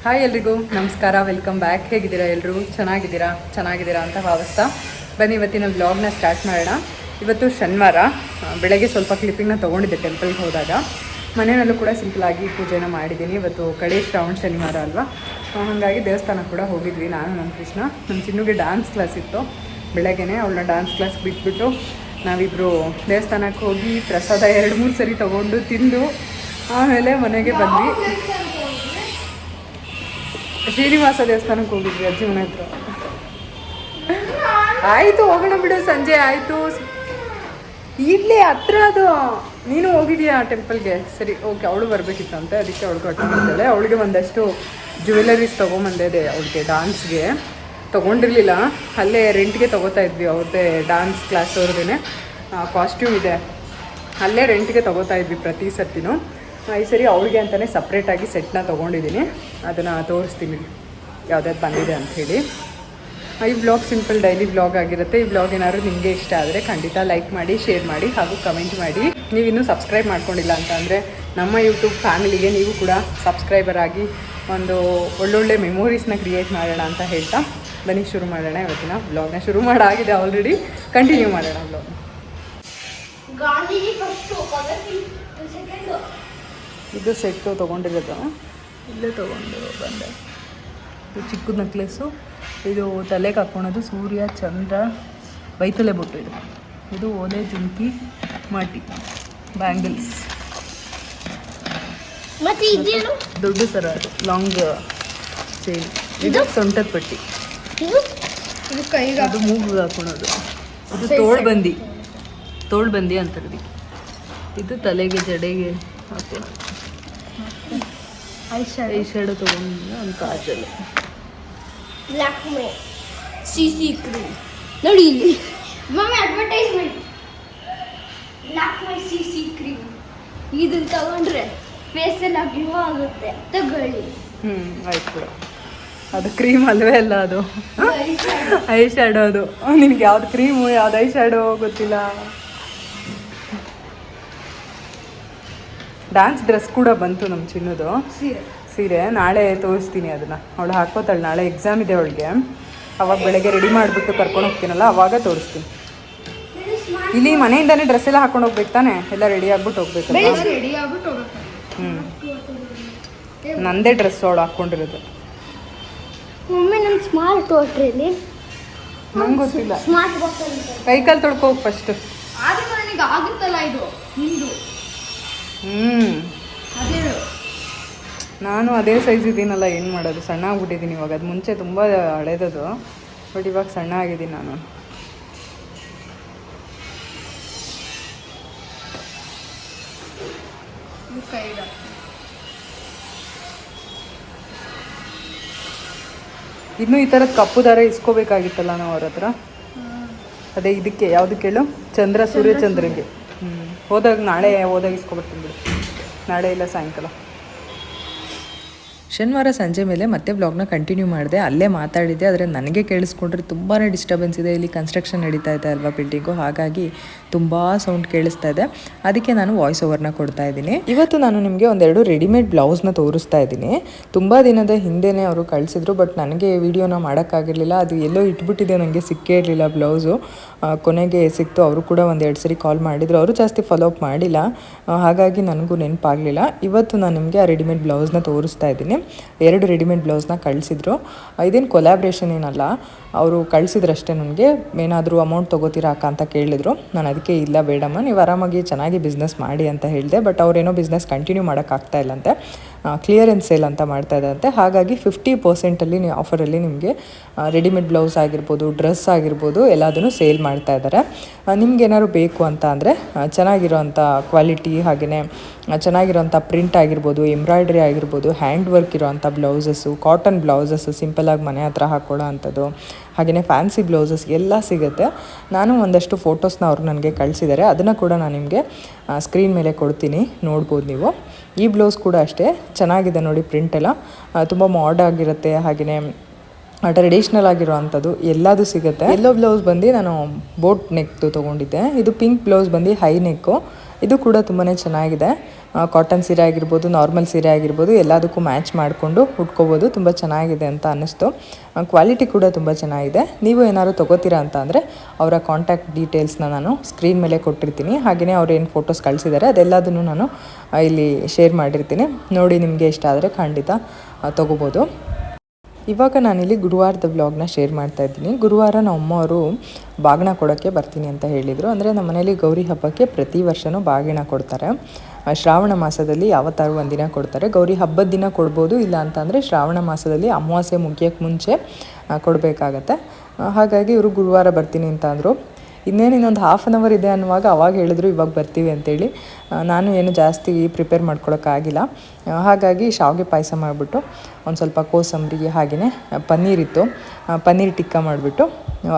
Hi ಎಲ್ರಿಗೂ ನಮಸ್ಕಾರ, welcome back. ಹೇಗಿದ್ದೀರಾ ಎಲ್ಲರೂ? ಚೆನ್ನಾಗಿದ್ದೀರಾ ಅಂತ ಭಾವಿಸ್ತಾ ಬನ್ನಿ ಇವತ್ತಿನ ವ್ಲಾಗ್ನ ಸ್ಟಾರ್ಟ್ ಮಾಡೋಣ. ಇವತ್ತು ಶನಿವಾರ ಬೆಳಗ್ಗೆ ಸ್ವಲ್ಪ ಕ್ಲಿಪ್ಪಿಂಗ್ನ ತೊಗೊಂಡಿದ್ದೆ ಟೆಂಪಲ್ಗೆ ಹೋದಾಗ. ಮನೆಯಲ್ಲೂ ಕೂಡ ಸಿಂಪಲಾಗಿ ಪೂಜೆನ ಮಾಡಿದ್ದೀನಿ. ಇವತ್ತು ಕಡೆ ಶ್ರಾವಣ ಶನಿವಾರ ಅಲ್ವಾ, ಹಾಗಾಗಿ ದೇವಸ್ಥಾನ ಕೂಡ ಹೋಗಿದ್ವಿ. ನಾನು ನಮ್ಮ ಕೃಷ್ಣ, ನಮ್ಮ ಚಿನ್ನುಗೆ ಡ್ಯಾನ್ಸ್ ಕ್ಲಾಸ್ ಇತ್ತು ಬೆಳಗ್ಗೆನೇ. ಅವಳನ್ನ ಡ್ಯಾನ್ಸ್ ಕ್ಲಾಸ್ ಬಿಟ್ಬಿಟ್ಟು ನಾವಿಬ್ಬರು ದೇವಸ್ಥಾನಕ್ಕೆ ಹೋಗಿ ಪ್ರಸಾದ 2-3 ಸರಿ ತೊಗೊಂಡು ತಿಂದು ಆಮೇಲೆ ಮನೆಗೆ ಬಂದ್ವಿ. ಶ್ರೀನಿವಾಸ ದೇವಸ್ಥಾನಕ್ಕೆ ಹೋಗಿದ್ವಿ ಅಜ್ಜಿ ಮನೆ ಹತ್ರ. ಆಯಿತು ಹೋಗೋಣ ಬಿಡು, ಸಂಜೆ ಆಯಿತು. ಇಡ್ಲಿ ಹತ್ರ ಅದು. ನೀನು ಹೋಗಿದ್ಯಾ ಟೆಂಪಲ್ಗೆ? ಸರಿ, ಓಕೆ. ಅವಳು ಬರಬೇಕಿತ್ತಂತೆ, ಅದಕ್ಕೆ ಅವಳಿಗೆ ಹೊಟ್ಟೆ ಅವಳಿಗೆ ಒಂದಷ್ಟು ಜ್ಯುವೆಲರೀಸ್ ತೊಗೊಂಬಂದಿದೆ. ಅವಳಿಗೆ ಡಾನ್ಸ್ಗೆ ತೊಗೊಂಡಿರಲಿಲ್ಲ, ಅಲ್ಲೇ ರೆಂಟ್ಗೆ ತೊಗೋತಾ ಇದ್ವಿ. ಅವ್ರದ್ದೇ ಡ್ಯಾನ್ಸ್ ಕ್ಲಾಸ್ ಅವ್ರದ್ದೇ ಕಾಸ್ಟ್ಯೂಮ್ ಇದೆ, ಅಲ್ಲೇ ರೆಂಟ್ಗೆ ತೊಗೋತಾ ಇದ್ವಿ ಪ್ರತಿ ಸರ್ತಿನೂ. ಈ ಸರಿ ಅವಳಿಗೆ ಅಂತಲೇ ಸಪ್ರೇಟಾಗಿ ಸೆಟ್ನ ತೊಗೊಂಡಿದ್ದೀನಿ. ಅದನ್ನು ತೋರಿಸ್ತೀನಿ ಯಾವ್ದಾದ್ರು ಬಂದಿದೆ ಅಂಥೇಳಿ. ಈ ವ್ಲಾಗ್ ಸಿಂಪಲ್ ಡೈಲಿ ವ್ಲಾಗ್ ಆಗಿರುತ್ತೆ. ಈ ವ್ಲಾಗ್ ಏನಾದರೂ ನಿಮಗೆ ಇಷ್ಟ ಆದರೆ ಖಂಡಿತ ಲೈಕ್ ಮಾಡಿ, ಶೇರ್ ಮಾಡಿ ಹಾಗೂ ಕಮೆಂಟ್ ಮಾಡಿ. ನೀವು ಇನ್ನೂ ಸಬ್ಸ್ಕ್ರೈಬ್ ಮಾಡ್ಕೊಂಡಿಲ್ಲ ಅಂತ ಅಂದರೆ ನಮ್ಮ ಯೂಟ್ಯೂಬ್ ಫ್ಯಾಮಿಲಿಗೆ ನೀವು ಕೂಡ ಸಬ್ಸ್ಕ್ರೈಬರ್ ಆಗಿ ಒಂದು ಒಳ್ಳೊಳ್ಳೆ ಮೆಮೊರೀಸ್ನ ಕ್ರಿಯೇಟ್ ಮಾಡೋಣ ಅಂತ ಹೇಳ್ತಾ ಬನ್ನಿ ಶುರು ಮಾಡೋಣ. ಇವತ್ತಿನ ವ್ಲಾಗ್ನ ಶುರು ಮಾಡಾಗಿದೆ ಆಲ್ರೆಡಿ, ಕಂಟಿನ್ಯೂ ಮಾಡೋಣ ವ್ಲಾಗ್. ಇದು ಸೆಟ್ಟು ತೊಗೊಂಡಿರೋದು, ಇಲ್ಲೇ ತೊಗೊಂಡು ಬಂದೆ. ಇದು ಚಿಕ್ಕದ ನೆಕ್ಲೆಸ್ಸು, ಇದು ತಲೆಗೆ ಹಾಕ್ಕೊಳೋದು ಸೂರ್ಯ ಚಂದ್ರ ಬೈತಲೆ ಬೊಟ್ಟು. ಇದು ಓಲೆ ಜುಮ್ಕಿ ಮಾಟಿ ಬ್ಯಾಂಗಲ್ಸ್. ದೊಡ್ಡ ಸರ ಅದು ಲಾಂಗ್ ಚೈನ್. ಇದು ಸೊಂಟದ ಪಟ್ಟಿ, ಅದು ಮೂಗಿಗೆ ಹಾಕ್ಕೊಳೋದು. ಇದು ತೋಳ್ಬಂದಿ ಅಂತಾರೆ. ಇದು ತಲೆಗೆ ಜಡೆಗೆ ಹಾಕ್ಕೊಳೋದು. ಐ ಶ್ಯಾಡೋ ತೊಗೊಂಡು ಒಂದು ಕಾಜಲ್. ಲ್ಯಾಕ್ಮೆ ಸಿಸಿ ಕ್ರೀಮ್ ನೋಡಿ ಇಲ್ಲಿ mummy advertisement. Lakme CC cream ಇದನ್ನ ತಗೊಂಡ್ರೆ ಫೇಸ್ ಎಲ್ಲ ಗ್ಲೋ ಆಗುತ್ತೆ, ತಗೊಳ್ಳಿ. ಆಯ್ತು ಕೂಡ, ಅದು ಕ್ರೀಮ್ ಅಲ್ವೇ ಅಲ್ಲ, ಅದು ಐ ಶ್ಯಾಡೋ. ಅದು ನಿನಗೆ ಯಾವ್ದು ಕ್ರೀಮು ಯಾವ್ದು ಐ ಶ್ಯಾಡೋ ಗೊತ್ತಿಲ್ಲ. ಡ್ಯಾನ್ಸ್ ಡ್ರೆಸ್ ಕೂಡ ಬಂತು ನಮ್ಮ ಚಿನ್ನದು, ಸೀರೆ. ನಾಳೆ ತೋರಿಸ್ತೀನಿ ಅದನ್ನು. ಅವಳು ಹಾಕೋತಾಳೆ, ನಾಳೆ ಎಕ್ಸಾಮ್ ಇದೆ ಅವಳಿಗೆ. ಅವಾಗ ಬೆಳಗ್ಗೆ ರೆಡಿ ಮಾಡಿಬಿಟ್ಟು ಕರ್ಕೊಂಡು ಹೋಗ್ತೀನಲ್ಲ, ಅವಾಗ ತೋರಿಸ್ತೀನಿ. ಇಲ್ಲಿ ಮನೆಯಿಂದಾನೇ ಡ್ರೆಸ್ ಎಲ್ಲ ಹಾಕೊಂಡು ಹೋಗ್ಬೇಕು ತಾನೆ, ಎಲ್ಲ ರೆಡಿ ಆಗ್ಬಿಟ್ಟು ಹೋಗ್ಬೇಕಲ್ಲ. ನಂದೇ ಡ್ರೆಸ್ ಅವಳು ಹಾಕ್ಕೊಂಡಿರೋದು. ನಂಗೆ ಗೊತ್ತಿಲ್ಲ. ಕೈಕಾಲು ತೊಳ್ಕೋಗಿ ಫಸ್ಟ್. ನಾನು ಅದೇ ಸೈಜ್ ಇದ್ದೀನಲ್ಲ, ಏನು ಮಾಡೋದು, ಸಣ್ಣ ಆಗ್ಬಿಟ್ಟಿದ್ದೀನಿ ಇವಾಗ. ಅದು ಮುಂಚೆ ತುಂಬ ಹಳೇದದು, ಬಟ್ ಇವಾಗ ಸಣ್ಣ ಆಗಿದ್ದೀನಿ ನಾನು. ಇನ್ನೂ ಈ ಥರದ್ದು ಕಪ್ಪು ದಾರ ಇಸ್ಕೋಬೇಕಾಗಿತ್ತಲ್ಲ ನಾವು ಅವ್ರ ಹತ್ರ. ಅದೇ ಇದಕ್ಕೆ ಯಾವುದಕ್ಕೆ ಹೇಳು, ಸೂರ್ಯಚಂದ್ರಗೆ. ನಾಳೆ ಹೋದಾಗ ಇಸ್ಕೊಬರ್ತೀನಿ ಬಿಡು, ನಾಳೆ ಇಲ್ಲ ಸಾಯಂಕಾಲ. ಶನಿವಾರ ಸಂಜೆ ಮೇಲೆ ಮತ್ತೆ ವ್ಲಾಗ್ನ ಕಂಟಿನ್ಯೂ ಮಾಡಿದೆ. ಅಲ್ಲೇ ಮಾತಾಡಿದ್ದೆ, ಆದರೆ ನನಗೆ ಕೇಳಿಸ್ಕೊಂಡ್ರೆ ತುಂಬಾ ಡಿಸ್ಟರ್ಬೆನ್ಸ್ ಇದೆ. ಇಲ್ಲಿ ಕನ್ಸ್ಟ್ರಕ್ಷನ್ ನಡೀತಾ ಇದೆ ಅಲ್ವಾ ಬಿಲ್ಡಿಂಗು, ಹಾಗಾಗಿ ತುಂಬ ಸೌಂಡ್ ಕೇಳಿಸ್ತಾ ಇದೆ. ಅದಕ್ಕೆ ನಾನು ವಾಯ್ಸ್ ಓವರ್ನ ಕೊಡ್ತಾ ಇದ್ದೀನಿ. ಇವತ್ತು ನಾನು ನಿಮಗೆ ಒಂದೆರಡು ರೆಡಿಮೇಡ್ ಬ್ಲೌಸ್ನ ತೋರಿಸ್ತಾ ಇದ್ದೀನಿ. ತುಂಬ ದಿನದ ಹಿಂದೆನೇ ಅವರು ಕಳಿಸಿದ್ರು, ಬಟ್ ನನಗೆ ವಿಡಿಯೋನ ಮಾಡೋಕ್ಕಾಗಿರಲಿಲ್ಲ. ಅದು ಎಲ್ಲೋ ಇಟ್ಬಿಟ್ಟಿದೆ, ನನಗೆ ಸಿಕ್ಕೇ ಇರಲಿಲ್ಲ ಬ್ಲೌಸು. ಕೊನೆಗೆ ಸಿಕ್ತು. ಅವರು ಕೂಡ 1-2 ಸರಿ ಕಾಲ್ ಮಾಡಿದರು. ಅವರು ಜಾಸ್ತಿ ಫಾಲೋ ಅಪ್ ಮಾಡಿಲ್ಲ, ಹಾಗಾಗಿ ನನಗೂ ನೆನಪಾಗಲಿಲ್ಲ. ಇವತ್ತು ನಾನು ನಿಮಗೆ ಆ ರೆಡಿಮೇಡ್ ಬ್ಲೌಸ್ನ ತೋರಿಸ್ತಾ ಇದ್ದೀನಿ. 2 ರೆಡಿಮೇಡ್ ಬ್ಲೌಸ್ನ ಕಳಿಸಿದ್ರು. ಇದೇನು ಕೊಲ್ಯಾಬ್ರೇಷನ್ ಏನಲ್ಲ, ಅವರು ಕಳಿಸಿದ್ರಷ್ಟೇ. ನನಗೆ ಏನಾದರೂ ಅಮೌಂಟ್ ತೊಗೋತೀರಾ ಅಕ್ಕ ಅಂತ ಕೇಳಿದರು. ನಾನು ಅದಕ್ಕೆ ಇಲ್ಲ ಬೇಡಮ್ಮ, ನೀವು ಆರಾಮಾಗಿ ಚೆನ್ನಾಗಿ ಬಿಸ್ನೆಸ್ ಮಾಡಿ ಅಂತ ಹೇಳಿದೆ. ಬಟ್ ಅವರೇನೋ ಬಿಸ್ನೆಸ್ ಕಂಟಿನ್ಯೂ ಮಾಡೋಕ್ಕಾಗ್ತಾ ಇಲ್ಲಂತೆ, ಕ್ಲಿಯರೆನ್ಸ್ ಸೇಲ್ ಅಂತ ಮಾಡ್ತಾ ಇದ್ದಂತೆ. ಹಾಗಾಗಿ 50% ಆಫರಲ್ಲಿ ನಿಮಗೆ ರೆಡಿಮೇಡ್ ಬ್ಲೌಸ್ ಆಗಿರ್ಬೋದು, ಡ್ರೆಸ್ ಆಗಿರ್ಬೋದು, ಎಲ್ಲದನ್ನು ಸೇಲ್ ಮಾಡ್ತಾ ಇದ್ದಾರೆ. ನಿಮ್ಗೇನಾದ್ರು ಬೇಕು ಅಂತ ಅಂದರೆ ಚೆನ್ನಾಗಿರೋವಂಥ ಕ್ವಾಲಿಟಿ, ಹಾಗೆಯೇ ಚೆನ್ನಾಗಿರೋಂಥ ಪ್ರಿಂಟ್ ಆಗಿರ್ಬೋದು, ಎಂಬ್ರಾಯ್ಡ್ರಿ ಆಗಿರ್ಬೋದು, ಹ್ಯಾಂಡ್ ವರ್ಕ್ ಇರೋವಂಥ ಬ್ಲೌಸಸ್ಸು, ಕಾಟನ್ ಬ್ಲೌಸಸ್ಸು, ಸಿಂಪಲಾಗಿ ಮನೆ ಹತ್ರ ಹಾಕ್ಕೊಳ್ಳೋ ಅಂಥದ್ದು, ಹಾಗೆಯೇ ಫ್ಯಾನ್ಸಿ ಬ್ಲೌಸಸ್ ಎಲ್ಲ ಸಿಗುತ್ತೆ. ನಾನು ಒಂದಷ್ಟು ಫೋಟೋಸ್ನ ಅವರು ನನಗೆ ಕಳಿಸಿದ್ದಾರೆ, ಅದನ್ನು ಕೂಡ ನಾನು ನಿಮಗೆ ಸ್ಕ್ರೀನ್ ಮೇಲೆ ಕೊಡ್ತೀನಿ, ನೋಡ್ಬೋದು ನೀವು. ಈ ಬ್ಲೌಸ್ ಕೂಡ ಅಷ್ಟೇ ಚೆನ್ನಾಗಿದೆ ನೋಡಿ, ಪ್ರಿಂಟ್ ಎಲ್ಲ ತುಂಬ ಮಾಡರ್ನ್ ಆಗಿರುತ್ತೆ. ಹಾಗೆಯೇ ಟ್ರೆಡಿಷ್ನಲ್ ಆಗಿರೋ ಅಂಥದ್ದು ಎಲ್ಲದೂ ಸಿಗುತ್ತೆ. ಎಲ್ಲೋ ಬ್ಲೌಸ್ ಬಂದು ನಾನು ಬೋಟ್ ನೆಕ್ದು ತೊಗೊಂಡಿದ್ದೆ. ಇದು ಪಿಂಕ್ ಬ್ಲೌಸ್ ಬಂದು ಹೈ ನೆಕ್ಕು. ಇದು ಕೂಡ ತುಂಬಾ ಚೆನ್ನಾಗಿದೆ. ಕಾಟನ್ ಸೀರೆ ಆಗಿರ್ಬೋದು, ನಾರ್ಮಲ್ ಸೀರೆ ಆಗಿರ್ಬೋದು, ಎಲ್ಲದಕ್ಕೂ ಮ್ಯಾಚ್ ಮಾಡಿಕೊಂಡು ಉಟ್ಕೋಬೋದು. ತುಂಬ ಚೆನ್ನಾಗಿದೆ ಅಂತ ಅನ್ನಿಸ್ತು. ಕ್ವಾಲಿಟಿ ಕೂಡ ತುಂಬ ಚೆನ್ನಾಗಿದೆ. ನೀವು ಏನಾದ್ರು ತೊಗೋತೀರಾ ಅಂತ ಅಂದರೆ ಅವರ ಕಾಂಟ್ಯಾಕ್ಟ್ ಡೀಟೇಲ್ಸ್ನ ನಾನು ಸ್ಕ್ರೀನ್ ಮೇಲೆ ಕೊಟ್ಟಿರ್ತೀನಿ. ಹಾಗೆಯೇ ಅವ್ರು ಏನು ಫೋಟೋಸ್ ಕಳಿಸಿದ್ದಾರೆ ಅದೆಲ್ಲದನ್ನು ನಾನು ಇಲ್ಲಿ ಶೇರ್ ಮಾಡಿರ್ತೀನಿ. ನೋಡಿ ನಿಮಗೆ ಇಷ್ಟ ಆದರೆ ಖಂಡಿತ ತೊಗೋಬೋದು. ಇವಾಗ ನಾನಿಲ್ಲಿ ಗುರುವಾರದ ವ್ಲಾಗ್ನ ಶೇರ್ ಮಾಡ್ತಾ ಇದ್ದೀನಿ. ಗುರುವಾರ ನಮ್ಮ ಅಮ್ಮವರು ಬಾಗಿನ ಕೊಡೋಕ್ಕೆ ಬರ್ತೀನಿ ಅಂತ ಹೇಳಿದರು. ಅಂದರೆ ನಮ್ಮ ಮನೇಲಿ ಗೌರಿ ಹಬ್ಬಕ್ಕೆ ಪ್ರತಿ ವರ್ಷವೂ ಬಾಗಿನ ಕೊಡ್ತಾರೆ. ಶ್ರಾವಣ ಮಾಸದಲ್ಲಿ ಯಾವತ್ತಾರು ಒಂದಿನ ಕೊಡ್ತಾರೆ. ಗೌರಿ ಹಬ್ಬದ ದಿನ ಕೊಡ್ಬೋದು, ಇಲ್ಲ ಅಂತಂದರೆ ಶ್ರಾವಣ ಮಾಸದಲ್ಲಿ ಅಮಾವಾಸ್ಯೆ ಮುಗಿಯೋಕ್ಕೆ ಮುಂಚೆ ಕೊಡಬೇಕಾಗತ್ತೆ. ಹಾಗಾಗಿ ಇವರು ಗುರುವಾರ ಬರ್ತೀನಿ ಅಂತ ಅಂದರು. ಇನ್ನೊಂದು ಹಾಫ್ ಆನ್ ಅವರ್ ಇದೆ ಅನ್ನುವಾಗ ಅವಾಗ ಹೇಳಿದ್ರು ಇವಾಗ ಬರ್ತೀವಿ ಅಂತೇಳಿ. ನಾನು ಏನು ಜಾಸ್ತಿ ಪ್ರಿಪೇರ್ ಮಾಡ್ಕೊಳಕ್ಕಾಗಿಲ್ಲ. ಹಾಗಾಗಿ ಶಾವಿಗೆ ಪಾಯಸ ಮಾಡಿಬಿಟ್ಟು ಒಂದು ಸ್ವಲ್ಪ ಕೋಸಂಬರಿ ಹಾಗೆಯೇ ಪನ್ನೀರಿತ್ತು, ಪನ್ನೀರ್ ಟಿಕ್ಕ ಮಾಡಿಬಿಟ್ಟು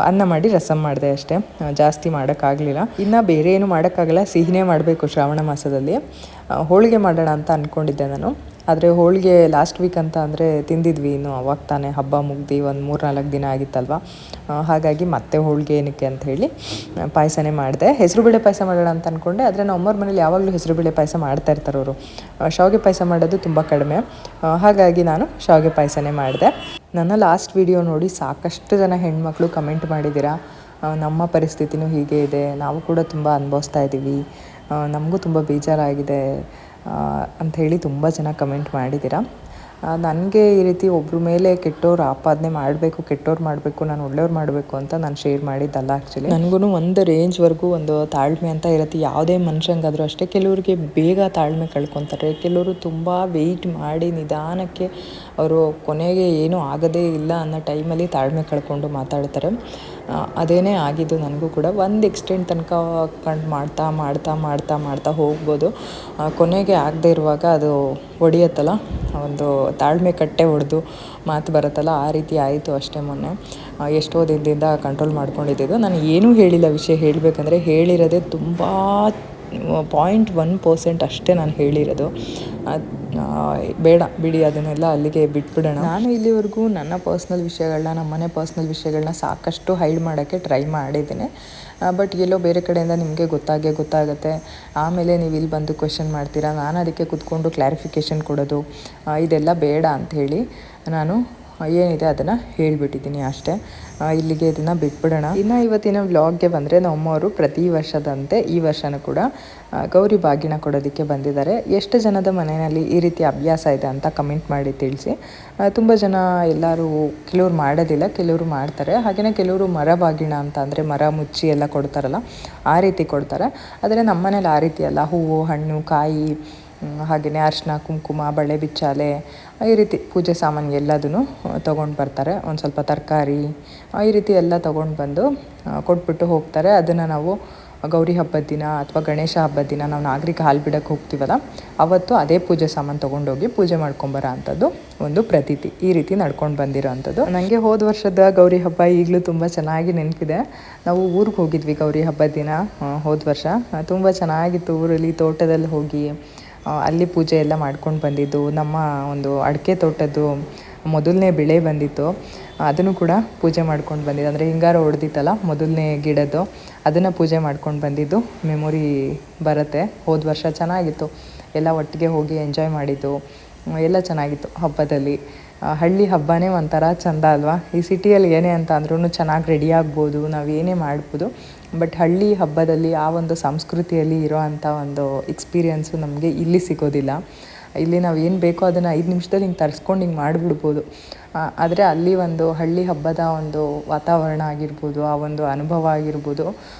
ಅನ್ನ ಮಾಡಿ ರಸಮ್ ಮಾಡಿದೆ ಅಷ್ಟೇ. ಜಾಸ್ತಿ ಮಾಡೋಕ್ಕಾಗಲಿಲ್ಲ. ಇನ್ನು ಬೇರೆ ಏನು ಮಾಡೋಕ್ಕಾಗಲ್ಲ, ಸಿಹಿನೇ ಮಾಡಬೇಕು ಶ್ರಾವಣ ಮಾಸದಲ್ಲಿ. ಹೋಳಿಗೆ ಮಾಡೋಣ ಅಂತ ಅಂದ್ಕೊಂಡಿದ್ದೆ ನಾನು. ಆದರೆ ಹೋಳಿಗೆ ಲಾಸ್ಟ್ ವೀಕ್ ಅಂತ ಅಂದರೆ ತಿಂದಿದ್ವಿ, ಇನ್ನು ಅವಾಗ ತಾನೇ ಹಬ್ಬ ಮುಗ್ದು ಒಂದು 3-4 ದಿನ ಆಗಿತ್ತಲ್ವ. ಹಾಗಾಗಿ ಮತ್ತೆ ಹೋಳಿಗೆ ಏನಕ್ಕೆ ಅಂತ ಹೇಳಿ ಪಾಯಸನೇ ಮಾಡಿದೆ. ಹೆಸರುಬೇಳೆ ಪಾಯಸ ಮಾಡೋಣ ಅಂತ ಅಂದ್ಕೊಂಡೆ. ಆದರೆ ನಮ್ಮ ಅಮ್ಮವ್ರ ಮನೇಲಿ ಯಾವಾಗಲೂ ಹೆಸರುಬೇಳೆ ಪಾಯಸ ಮಾಡ್ತಾ ಇರ್ತಾರೆ ಅವರು. ಶಾವಿಗೆ ಪಾಯಸ ಮಾಡೋದು ತುಂಬ ಕಡಿಮೆ. ಹಾಗಾಗಿ ನಾನು ಶಾವಿಗೆ ಪಾಯಸನೇ ಮಾಡಿದೆ. ನನ್ನ ಲಾಸ್ಟ್ ವಿಡಿಯೋ ನೋಡಿ ಸಾಕಷ್ಟು ಜನ ಹೆಣ್ಮಕ್ಳು ಕಮೆಂಟ್ ಮಾಡಿದ್ದೀರಾ, ನಮ್ಮ ಪರಿಸ್ಥಿತಿನೂ ಹೀಗೆ ಇದೆ, ನಾವು ಕೂಡ ತುಂಬ ಅನುಭವಿಸ್ತಾ ಇದ್ದೀವಿ, ನಮಗೂ ತುಂಬ ಬೇಜಾರಾಗಿದೆ ಅಂಥೇಳಿ ತುಂಬ ಜನ ಕಮೆಂಟ್ ಮಾಡಿದ್ದೀರಾ. ನನಗೆ ಈ ರೀತಿ ಒಬ್ಬರ ಮೇಲೆ ಕೆಟ್ಟವ್ರು ಆಪಾದನೆ ಮಾಡಬೇಕು, ಕೆಟ್ಟವ್ರು ಮಾಡಬೇಕು, ನಾನು ಒಳ್ಳೆಯವ್ರು ಮಾಡಬೇಕು ಅಂತ ನಾನು ಶೇರ್ ಮಾಡಿದ್ದಲ್ಲ. ಆ್ಯಕ್ಚುಲಿ ನನಗೂ ಒಂದು ರೇಂಜ್ವರೆಗೂ ಒಂದು ತಾಳ್ಮೆ ಅಂತ ಇರುತ್ತೆ. ಯಾವುದೇ ಮನುಷ್ಯಂಗಾದರೂ ಅಷ್ಟೇ. ಕೆಲವರಿಗೆ ಬೇಗ ತಾಳ್ಮೆ ಕಳ್ಕೊತಾರೆ, ಕೆಲವರು ತುಂಬ ವೆಯ್ಟ್ ಮಾಡಿ ನಿಧಾನಕ್ಕೆ ಅವರು ಕೊನೆಗೆ ಏನೂ ಆಗೋದೇ ಇಲ್ಲ ಅನ್ನೋ ಟೈಮಲ್ಲಿ ತಾಳ್ಮೆ ಕಳ್ಕೊಂಡು ಮಾತಾಡ್ತಾರೆ. ಅದೇನೇ ಆಗಿದ್ದು ನನಗೂ ಕೂಡ. ಒಂದು ಎಕ್ಸ್ಟೆಂಟ್ ತನಕ ಮಾಡ್ತಾ ಮಾಡ್ತಾ ಮಾಡ್ತಾ ಮಾಡ್ತಾ ಹೋಗ್ಬೋದು. ಕೊನೆಗೆ ಆಗದೆ ಇರುವಾಗ ಅದು ಹೊಡೆಯುತ್ತಲ್ಲ, ಒಂದು ತಾಳ್ಮೆ ಕಟ್ಟೆ ಹೊಡೆದು ಮಾತು ಬರುತ್ತಲ್ಲ, ಆ ರೀತಿ ಆಯಿತು ಅಷ್ಟೇ. ಮೊನ್ನೆ ಎಷ್ಟೋ ದಿನದಿಂದ ಕಂಟ್ರೋಲ್ ಮಾಡ್ಕೊಂಡಿದ್ದು. ನಾನು ಏನೂ ಹೇಳಿಲ್ಲ. ವಿಷಯ ಹೇಳಬೇಕಂದ್ರೆ ಹೇಳಿರೋದೇ ತುಂಬ 0.1% ಅಷ್ಟೇ ನಾನು ಹೇಳಿರೋದು. ಬೇಡ ಬಿಡಿ, ಅದನ್ನೆಲ್ಲ ಅಲ್ಲಿಗೆ ಬಿಟ್ಬಿಡೋಣ. ನಾನು ಇಲ್ಲಿವರೆಗೂ ನನ್ನ ಪರ್ಸ್ನಲ್ ವಿಷಯಗಳನ್ನ, ನಮ್ಮ ಮನೆ ಪರ್ಸ್ನಲ್ ವಿಷಯಗಳನ್ನ ಸಾಕಷ್ಟು ಹೈಡ್ ಮಾಡೋಕ್ಕೆ ಟ್ರೈ ಮಾಡಿದ್ದೇನೆ. ಬಟ್ ಎಲ್ಲೋ ಬೇರೆ ಕಡೆಯಿಂದ ನಿಮಗೆ ಗೊತ್ತಾಗುತ್ತೆ. ಆಮೇಲೆ ನೀವು ಇಲ್ಲಿ ಬಂದು ಕ್ವೆಶ್ಚನ್ ಮಾಡ್ತೀರಾ. ನಾನು ಅದಕ್ಕೆ ಕೂತ್ಕೊಂಡು ಕ್ಲಾರಿಫಿಕೇಷನ್ ಕೊಡೋದು ಇದೆಲ್ಲ ಬೇಡ ಅಂಥೇಳಿ ನಾನು ಏನಿದೆ ಅದನ್ನು ಹೇಳಿಬಿಟ್ಟಿದ್ದೀನಿ ಅಷ್ಟೇ. ಇಲ್ಲಿಗೆ ಇದನ್ನು ಬಿಟ್ಬಿಡೋಣ. ಇನ್ನು ಇವತ್ತಿನ ವ್ಲಾಗ್ಗೆ ಬಂದರೆ ನಮ್ಮವರು ಪ್ರತಿ ವರ್ಷದಂತೆ ಈ ವರ್ಷವೂ ಕೂಡ ಗೌರಿ ಬಾಗಿನ ಕೊಡೋದಕ್ಕೆ ಬಂದಿದ್ದಾರೆ. ಎಷ್ಟು ಜನದ ಮನೆಯಲ್ಲಿ ಈ ರೀತಿ ಅಭ್ಯಾಸ ಇದೆ ಅಂತ ಕಮೆಂಟ್ ಮಾಡಿ ತಿಳಿಸಿ. ತುಂಬ ಜನ ಎಲ್ಲರೂ, ಕೆಲವರು ಮಾಡೋದಿಲ್ಲ, ಕೆಲವರು ಮಾಡ್ತಾರೆ. ಹಾಗೆಯೇ ಕೆಲವರು ಮರ ಬಾಗಿನ ಅಂತ ಅಂದರೆ ಮರ ಮುಚ್ಚಿ ಎಲ್ಲ ಕೊಡ್ತಾರಲ್ಲ, ಆ ರೀತಿ ಕೊಡ್ತಾರೆ. ಆದರೆ ನಮ್ಮ ಮನೇಲಿ ಆ ರೀತಿ ಅಲ್ಲ. ಹೂವು, ಹಣ್ಣು, ಕಾಯಿ, ಹಾಗೆಯೇ ಅರಿಶಿನ, ಕುಂಕುಮ, ಬಳೆ, ಬಿಚ್ಚಾಲೆ, ಈ ರೀತಿ ಪೂಜೆ ಸಾಮಾನು ಎಲ್ಲದನ್ನು ತೊಗೊಂಡು ಬರ್ತಾರೆ. ಒಂದು ಸ್ವಲ್ಪ ತರಕಾರಿ, ಈ ರೀತಿ ಎಲ್ಲ ತೊಗೊಂಡು ಬಂದು ಕೊಟ್ಬಿಟ್ಟು ಹೋಗ್ತಾರೆ. ಅದನ್ನು ನಾವು ಗೌರಿ ಹಬ್ಬದ ದಿನ ಅಥವಾ ಗಣೇಶ ಹಬ್ಬದ ದಿನ ನಾವು ನಾಗರಿಕ ಹಾಲು ಬಿಡೋಕ್ಕೆ ಹೋಗ್ತೀವಲ್ಲ, ಅವತ್ತು ಅದೇ ಪೂಜೆ ಸಾಮಾನು ತೊಗೊಂಡೋಗಿ ಪೂಜೆ ಮಾಡ್ಕೊಂಬರೋ ಅಂಥದ್ದು ಒಂದು ಪ್ರತೀತಿ. ಈ ರೀತಿ ನಡ್ಕೊಂಡು ಬಂದಿರೋ ಅಂಥದ್ದು. ನನಗೆ ಹೋದ ವರ್ಷದ ಗೌರಿ ಹಬ್ಬ ಈಗಲೂ ತುಂಬ ಚೆನ್ನಾಗಿ ನೆನಪಿದೆ. ನಾವು ಊರಿಗೆ ಹೋಗಿದ್ವಿ ಗೌರಿ ಹಬ್ಬದ ದಿನ ಹೋದ ವರ್ಷ. ತುಂಬ ಚೆನ್ನಾಗಿತ್ತು. ಊರಲ್ಲಿ ತೋಟದಲ್ಲಿ ಹೋಗಿ ಅಲ್ಲಿ ಪೂಜೆ ಎಲ್ಲ ಮಾಡ್ಕೊಂಡು ಬಂದಿದ್ದು. ನಮ್ಮ ಒಂದು ಅಡಿಕೆ ತೋಟದ್ದು ಮೊದಲನೇ ಬೆಳೆ ಬಂದಿತ್ತು, ಅದನ್ನು ಕೂಡ ಪೂಜೆ ಮಾಡ್ಕೊಂಡು ಬಂದಿದ್ದು. ಅಂದರೆ ಹಿಂಗಾರ ಹೊಡೆದಿತ್ತಲ್ಲ ಮೊದಲನೇ ಗಿಡದ್ದು, ಅದನ್ನು ಪೂಜೆ ಮಾಡ್ಕೊಂಡು ಬಂದಿದ್ದು ಮೆಮೊರಿ ಬರುತ್ತೆ. ಹೋದ ವರ್ಷ ಚೆನ್ನಾಗಿತ್ತು. ಎಲ್ಲ ಒಟ್ಟಿಗೆ ಹೋಗಿ ಎಂಜಾಯ್ ಮಾಡಿದ್ದು ಎಲ್ಲ ಚೆನ್ನಾಗಿತ್ತು. ಹಬ್ಬದಲ್ಲಿ ಹಳ್ಳಿ ಹಬ್ಬನೇ ಒಂಥರ ಚೆಂದ ಅಲ್ವಾ. ಈ ಸಿಟಿಯಲ್ಲಿ ಏನೇ ಅಂತ ಅಂದ್ರೂ ಚೆನ್ನಾಗಿ ರೆಡಿ ಆಗ್ಬೋದು, ನಾವು ಏನೇ ಮಾಡ್ಬೋದು. ಬಟ್ ಹಳ್ಳಿ ಹಬ್ಬದಲ್ಲಿ ಆ ಒಂದು ಸಂಸ್ಕೃತಿಯಲ್ಲಿ ಇರೋ ಅಂಥ ಒಂದು ಎಕ್ಸ್ಪೀರಿಯೆನ್ಸು ನಮಗೆ ಇಲ್ಲಿ ಸಿಗೋದಿಲ್ಲ. ಇಲ್ಲಿ ನಾವು ಏನು ಬೇಕೋ ಅದನ್ನು 5 ನಿಮಿಷದಲ್ಲಿ ಹಿಂಗೆ ತರಿಸ್ಕೊಂಡು ಹಿಂಗೆ ಮಾಡಿಬಿಡ್ಬೋದು. ಆದರೆ ಅಲ್ಲಿ ಒಂದು ಹಳ್ಳಿ ಹಬ್ಬದ ಒಂದು ವಾತಾವರಣ ಆಗಿರ್ಬೋದು, ಆ ಒಂದು ಅನುಭವ ಆಗಿರ್ಬೋದು,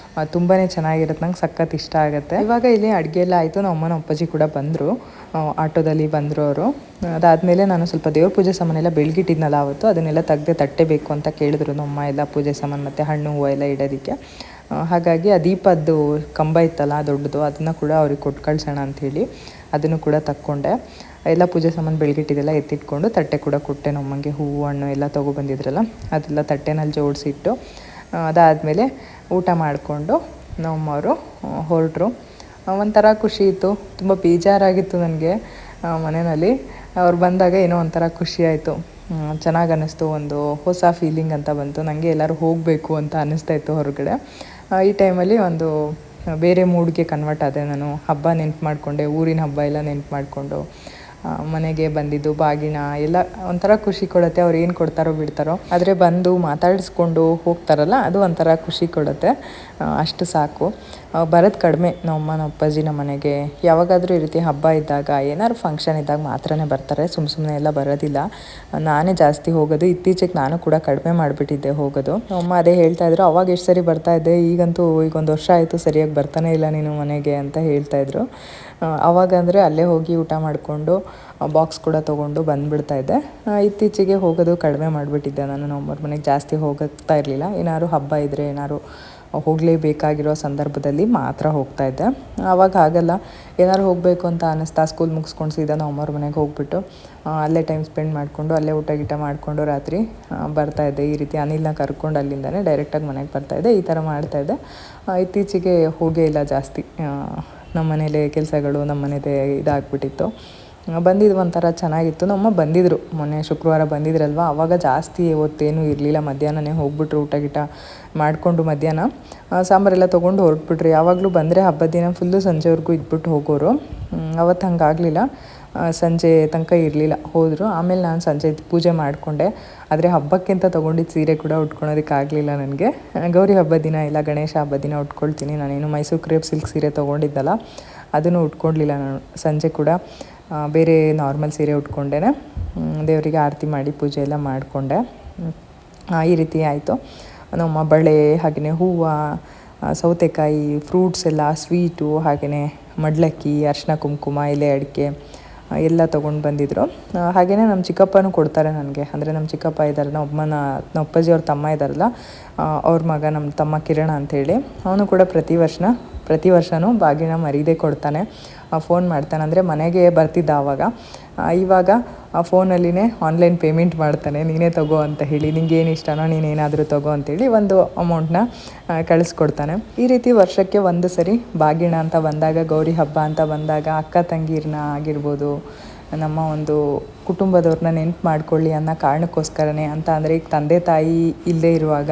ತುಂಬಾ ಚೆನ್ನಾಗಿರುತ್ತೆ. ನಂಗೆ ಸಖತ್ ಇಷ್ಟ ಆಗುತ್ತೆ. ಇವಾಗ ಇಲ್ಲಿ ಅಡುಗೆ ಎಲ್ಲ ಆಯಿತು. ನಮ್ಮ ಅಮ್ಮನ ಅಪ್ಪಾಜಿ ಕೂಡ ಬಂದರು, ಆಟೋದಲ್ಲಿ ಬಂದರು ಅವರು. ಅದಾದಮೇಲೆ ನಾನು ಸ್ವಲ್ಪ ದೇವ್ರ ಪೂಜೆ ಸಾಮಾನೆಲ್ಲ ಬೆಳಗಿಟ್ಟಿದ್ನಲ್ಲ ಅವತ್ತು, ಅದನ್ನೆಲ್ಲ ತೆಗ್ದೆ ತಟ್ಟೆ ಬೇಕು ಅಂತ ಕೇಳಿದ್ರು ನಮ್ಮಮ್ಮ. ಎಲ್ಲ ಪೂಜೆ ಸಾಮಾನು ಮತ್ತು ಹಣ್ಣು ಹೂವು ಎಲ್ಲ ಇಡೋದಕ್ಕೆ. ಹಾಗಾಗಿ ಆ ದೀಪದ್ದು ಕಂಬ ಇತ್ತಲ್ಲ ದೊಡ್ಡದು, ಅದನ್ನು ಕೂಡ ಅವ್ರಿಗೆ ಕೊಟ್ಟು ಕಳ್ಸೋಣ ಅಂಥೇಳಿ ಅದನ್ನು ಕೂಡ ತಕ್ಕೊಂಡೆ. ಎಲ್ಲ ಪೂಜೆ ಸಾಮಾನು ಬೆಳಗಿಟ್ಟಿದ್ದೆಲ್ಲ ಎತ್ತಿಟ್ಕೊಂಡು ತಟ್ಟೆ ಕೂಡ ಕೊಟ್ಟೆ ನಮ್ಮಂಗೆ. ಹೂವು ಹಣ್ಣು ಎಲ್ಲ ತೊಗೊಬಂದಿದ್ರಲ್ಲ ಅದೆಲ್ಲ ತಟ್ಟೆನಲ್ಲಿ ಜೋಡಿಸಿಟ್ಟು ಅದಾದಮೇಲೆ ಊಟ ಮಾಡಿಕೊಂಡು ನಮ್ಮವರು ಹೊರಟರು. ಒಂಥರ ಖುಷಿ ಇತ್ತು. ತುಂಬ ಬೇಜಾರಾಗಿತ್ತು ನನಗೆ ಮನೆಯಲ್ಲಿ. ಅವ್ರು ಬಂದಾಗ ಏನೋ ಒಂಥರ ಖುಷಿ ಆಯಿತು, ಚೆನ್ನಾಗಿ ಅನ್ನಿಸ್ತು. ಒಂದು ಹೊಸ ಫೀಲಿಂಗ್ ಅಂತ ಬಂತು ನನಗೆ. ಎಲ್ಲರೂ ಹೋಗಬೇಕು ಅಂತ ಅನ್ನಿಸ್ತಾ ಇತ್ತು ಹೊರಗಡೆ. ಈ ಟೈಮಲ್ಲಿ ಒಂದು ಬೇರೆ ಮೂಡ್ಗೆ ಕನ್ವರ್ಟ್ ಆದೆ ನಾನು. ಹಬ್ಬ ನೆನ್ಪು ಮಾಡಿಕೊಂಡೆ, ಊರಿನ ಹಬ್ಬ ಎಲ್ಲ ನೆನ್ಪು ಮಾಡಿಕೊಂಡು ಮನೆಗೆ ಬಂದಿದ್ದು ಬಾಗಿನ ಎಲ್ಲ ಒಂಥರ ಖುಷಿ ಕೊಡುತ್ತೆ. ಅವ್ರು ಏನು ಕೊಡ್ತಾರೋ ಬಿಡ್ತಾರೋ, ಆದರೆ ಬಂದು ಮಾತಾಡಿಸ್ಕೊಂಡು ಹೋಗ್ತಾರಲ್ಲ ಅದು ಒಂಥರ ಖುಷಿ ಕೊಡುತ್ತೆ. ಅಷ್ಟು ಸಾಕು. ಬರೋದು ಕಡಿಮೆ ನಮ್ಮಮ್ಮ ನಮ್ಮ ಅಪ್ಪಾಜಿ ನಮ್ಮ ಮನೆಗೆ. ಯಾವಾಗಾದರೂ ಈ ರೀತಿ ಹಬ್ಬ ಇದ್ದಾಗ ಏನಾದ್ರು ಫಂಕ್ಷನ್ ಇದ್ದಾಗ ಮಾತ್ರನೇ ಬರ್ತಾರೆ, ಸುಮ್ಮನೆ ಎಲ್ಲ ಬರೋದಿಲ್ಲ. ನಾನೇ ಜಾಸ್ತಿ ಹೋಗೋದು. ಇತ್ತೀಚೆಗೆ ನಾನು ಕೂಡ ಕಡಿಮೆ ಮಾಡಿಬಿಟ್ಟಿದ್ದೆ ಹೋಗೋದು. ನಮ್ಮಮ್ಮ ಅದೇ ಹೇಳ್ತಾಯಿದ್ರು, ಅವಾಗ ಎಷ್ಟು ಸರಿ ಬರ್ತಾಯಿದ್ದೆ, ಈಗಂತೂ ಈಗ 1 ವರ್ಷ ಆಯಿತು ಸರಿಯಾಗಿ ಬರ್ತಾನೆ ಇಲ್ಲ ನೀನು ಮನೆಗೆ ಅಂತ ಹೇಳ್ತಾಯಿದ್ರು. ಅವಾಗ ಅಂದರೆ ಅಲ್ಲೇ ಹೋಗಿ ಊಟ ಮಾಡಿಕೊಂಡು ಬಾಕ್ಸ್ ಕೂಡ ತೊಗೊಂಡು ಬಂದುಬಿಡ್ತಾಯಿದ್ದೆ. ಇತ್ತೀಚೆಗೆ ಹೋಗೋದು ಕಡಿಮೆ ಮಾಡಿಬಿಟ್ಟಿದ್ದೆ ನಾನು. ನಮ್ಮವ್ರ ಮನೆಗೆ ಜಾಸ್ತಿ ಹೋಗ್ತಾ ಇರಲಿಲ್ಲ. ಏನಾದ್ರು ಹಬ್ಬ ಇದ್ದರೆ, ಏನಾದ್ರು ಹೋಗಲೇಬೇಕಾಗಿರೋ ಸಂದರ್ಭದಲ್ಲಿ ಮಾತ್ರ ಹೋಗ್ತಾಯಿದ್ದೆ. ಆವಾಗ ಆಗಲ್ಲ. ಏನಾದ್ರು ಹೋಗಬೇಕು ಅಂತ ಅನ್ನಿಸ್ತಾ ಸ್ಕೂಲ್ ಮುಗಿಸ್ಕೊಂಡು ಸೀದಾ ನಮ್ಮವ್ರ ಮನೆಗೆ ಹೋಗ್ಬಿಟ್ಟು ಅಲ್ಲೇ ಟೈಮ್ ಸ್ಪೆಂಡ್ ಮಾಡಿಕೊಂಡು ಅಲ್ಲೇ ಊಟ ಗೀಟ ಮಾಡಿಕೊಂಡು ರಾತ್ರಿ ಬರ್ತಾಯಿದ್ದೆ. ಈ ರೀತಿ ಅನಿಲ್ನ ಕರ್ಕೊಂಡು ಅಲ್ಲಿಂದನೇ ಡೈರೆಕ್ಟಾಗಿ ಮನೆಗೆ ಬರ್ತಾಯಿದ್ದೆ. ಈ ಥರ ಮಾಡ್ತಾಯಿದ್ದೆ. ಇತ್ತೀಚೆಗೆ ಹೋಗೇ ಇಲ್ಲ ಜಾಸ್ತಿ. ನಮ್ಮ ಮನೇಲೆ ಕೆಲಸಗಳು, ನಮ್ಮ ಮನೇದೇ ಇದಾಗ್ಬಿಟ್ಟಿತ್ತು. ಬಂದಿದ್ದು ಒಂಥರ ಚೆನ್ನಾಗಿತ್ತು. ನಮ್ಮಮ್ಮ ಬಂದಿದ್ದರು ಮೊನ್ನೆ ಶುಕ್ರವಾರ ಬಂದಿದ್ರಲ್ವ, ಆವಾಗ ಜಾಸ್ತಿ ಹೊತ್ತೇನೂ ಇರಲಿಲ್ಲ. ಮಧ್ಯಾಹ್ನನೇ ಹೋಗ್ಬಿಟ್ರು, ಊಟ ಗೀಟ ಮಾಡಿಕೊಂಡು ಮಧ್ಯಾಹ್ನ ಸಾಂಬಾರೆಲ್ಲ ತೊಗೊಂಡು ಹೊರಟ್ಬಿಟ್ರು. ಯಾವಾಗಲೂ ಬಂದರೆ ಹಬ್ಬದ ದಿನ ಫುಲ್ಲು ಸಂಜೆವರೆಗೂ ಇದ್ಬಿಟ್ಟು ಹೋಗೋರು. ಅವತ್ತು ಹಂಗಾಗಲಿಲ್ಲ, ಸಂಜೆ ತನಕ ಇರಲಿಲ್ಲ, ಹೋದರು. ಆಮೇಲೆ ನಾನು ಸಂಜೆ ಪೂಜೆ ಮಾಡಿಕೊಂಡೆ. ಆದರೆ ಹಬ್ಬಕ್ಕಿಂತ ತೊಗೊಂಡಿದ್ದು ಸೀರೆ ಕೂಡ ಉಟ್ಕೊಳೋದಕ್ಕಾಗಲಿಲ್ಲ ನನಗೆ. ಗೌರಿ ಹಬ್ಬದ ದಿನ ಇಲ್ಲ ಗಣೇಶ ಹಬ್ಬದ ದಿನ ಉಟ್ಕೊಳ್ತೀನಿ. ನಾನೇನು ಮೈಸೂರು ಕ್ರೇಪ್ ಸಿಲ್ಕ್ ಸೀರೆ ತೊಗೊಂಡಿದ್ದಲ್ಲ, ಅದನ್ನು ಉಟ್ಕೊಳ್ಲಿಲ್ಲ ನಾನು. ಸಂಜೆ ಕೂಡ ಬೇರೆ ನಾರ್ಮಲ್ ಸೀರೆ ಉಟ್ಕೊಂಡೆ ದೇವರಿಗೆ ಆರತಿ ಮಾಡಿ ಪೂಜೆ ಎಲ್ಲ ಮಾಡಿಕೊಂಡೆ. ಈ ರೀತಿ ಆಯಿತು. ನಮ್ಮ ಬಳೆ, ಹಾಗೆಯೇ ಹೂವು, ಸೌತೆಕಾಯಿ, ಫ್ರೂಟ್ಸ್ ಎಲ್ಲ, ಸ್ವೀಟು, ಹಾಗೆಯೇ ಮಡ್ಲಕ್ಕಿ, ಅರಿಶಿನ ಕುಂಕುಮ, ಎಲೆ ಅಡಿಕೆ ಎಲ್ಲ ತೊಗೊಂಡು ಬಂದಿದ್ದರು. ಹಾಗೆಯೇ ನಮ್ಮ ಚಿಕ್ಕಪ್ಪನೂ ಕೊಡ್ತಾರೆ ನನಗೆ. ಅಂದರೆ ನಮ್ಮ ಚಿಕ್ಕಪ್ಪ ಇದ್ದಾರೆ, ನಮ್ಮ ಅಪ್ಪಾಜಿ ಅವ್ರ ತಮ್ಮ ಇದ್ದಾರಲ್ಲ, ಅವ್ರ ಮಗ ನಮ್ಮ ತಮ್ಮ ಕಿರಣ ಅಂಥೇಳಿ, ಅವನು ಕೂಡ ಪ್ರತಿ ವರ್ಷವೂ ಬಾಗಿನ ಮರೀದೇ ಕೊಡ್ತಾನೆ. ಫೋನ್ ಮಾಡ್ತಾನೆ. ಅಂದರೆ ಮನೆಗೆ ಬರ್ತಿದ್ದ ಆವಾಗ. ಇವಾಗ ಫೋನಲ್ಲಿನೇ ಆನ್ಲೈನ್ ಪೇಮೆಂಟ್ ಮಾಡ್ತಾನೆ. ನೀನೇ ತಗೋ ಅಂತ ಹೇಳಿ, ನಿಂಗೆ ಏನು ಇಷ್ಟನೋ ನೀನೇನಾದರೂ ತಗೋ ಅಂತೇಳಿ ಒಂದು ಅಮೌಂಟನ್ನ ಕಳಿಸ್ಕೊಡ್ತಾನೆ. ಈ ರೀತಿ ವರ್ಷಕ್ಕೆ ಒಂದು ಸರಿ ಬಾಗಿಣ ಅಂತ ಬಂದಾಗ, ಗೌರಿ ಹಬ್ಬ ಅಂತ ಬಂದಾಗ ಅಕ್ಕ ತಂಗಿರನ್ನ ಆಗಿರ್ಬೋದು, ನಮ್ಮ ಒಂದು ಕುಟುಂಬದವ್ರನ್ನ ನೆನ್ಪು ಮಾಡ್ಕೊಳ್ಳಿ ಅನ್ನೋ ಕಾರಣಕ್ಕೋಸ್ಕರನೇ ಅಂತ. ಅಂದರೆ ಈಗ ತಂದೆ ತಾಯಿ ಇಲ್ಲದೇ ಇರುವಾಗ